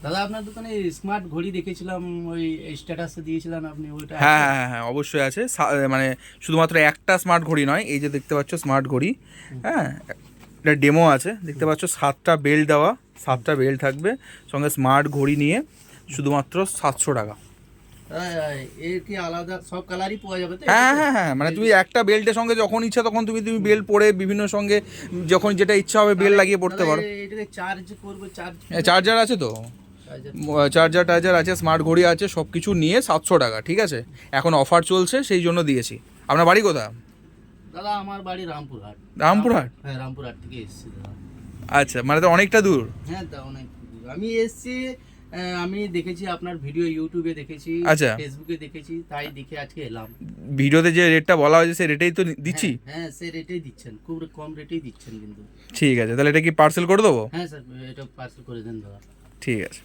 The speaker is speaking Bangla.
দাদা আপনার দোকানে স্মার্ট ঘড়ি দেখেছিলাম, ওই স্ট্যাটাসে দিয়েছিলেন আপনি, ওইটা হ্যাঁ হ্যাঁ হ্যাঁ হ্যাঁ, অবশ্যই আছে। মানে শুধুমাত্র একটা স্মার্ট ঘড়ি নয়, এই যে দেখতে পাচ্ছ স্মার্ট ঘড়ি, হ্যাঁ এটা ডেমো আছে, দেখতে পাচ্ছ 7টা বেল্ট দেওয়া, 7টা বেল্ট থাকবে সঙ্গে স্মার্ট ঘড়ি নিয়ে শুধুমাত্র 700 টাকা। এর কি আলাদা সব কালারই পাওয়া যাবে তো? হ্যাঁ হ্যাঁ হ্যাঁ, মানে তুমি একটা বেল্টের সঙ্গে যখন ইচ্ছা তখন তুমি বেল্ট পরে বিভিন্ন সঙ্গে যখন যেটা ইচ্ছা হবে বেল্ট লাগিয়ে পড়তে পারো। এটাকে চার্জ করবো, চার্জার আছে তো, চার্জার আছে, স্মার্ট ঘড়ি আছে, সব কিছু নিয়ে 700 টাকা, ঠিক আছে? এখন অফার চলছে সেই জন্য দিয়েছি। আপনার বাড়ি কোথা? দাদা আমার বাড়ি রামপুরহাট। রামপুরহাট? হ্যাঁ, রামপুরহাট থেকে এসেছি দাদা। আচ্ছা, মানে তো অনেকটা দূর। হ্যাঁ তা অনেক দূর। আমি এসেছি, আমি দেখেছি আপনার ভিডিও, ইউটিউবে দেখেছি, আচ্ছা। ফেসবুকে দেখেছি, তাই দেখে আজকে এলাম। ভিডিওতে যে রেটটা বলা হয়েছে সেই রেটেই তো দিচ্ছি। হ্যাঁ, হ্যাঁ সে রেটেই দিচ্ছেন, খুব কম রেটেই দিচ্ছেন কিন্তু। ঠিক আছে, তাহলে এটা কি পার্সেল করে দেবো? হ্যাঁ স্যার, এটা পার্সেল করে দেন দাদা। ঠিক আছে।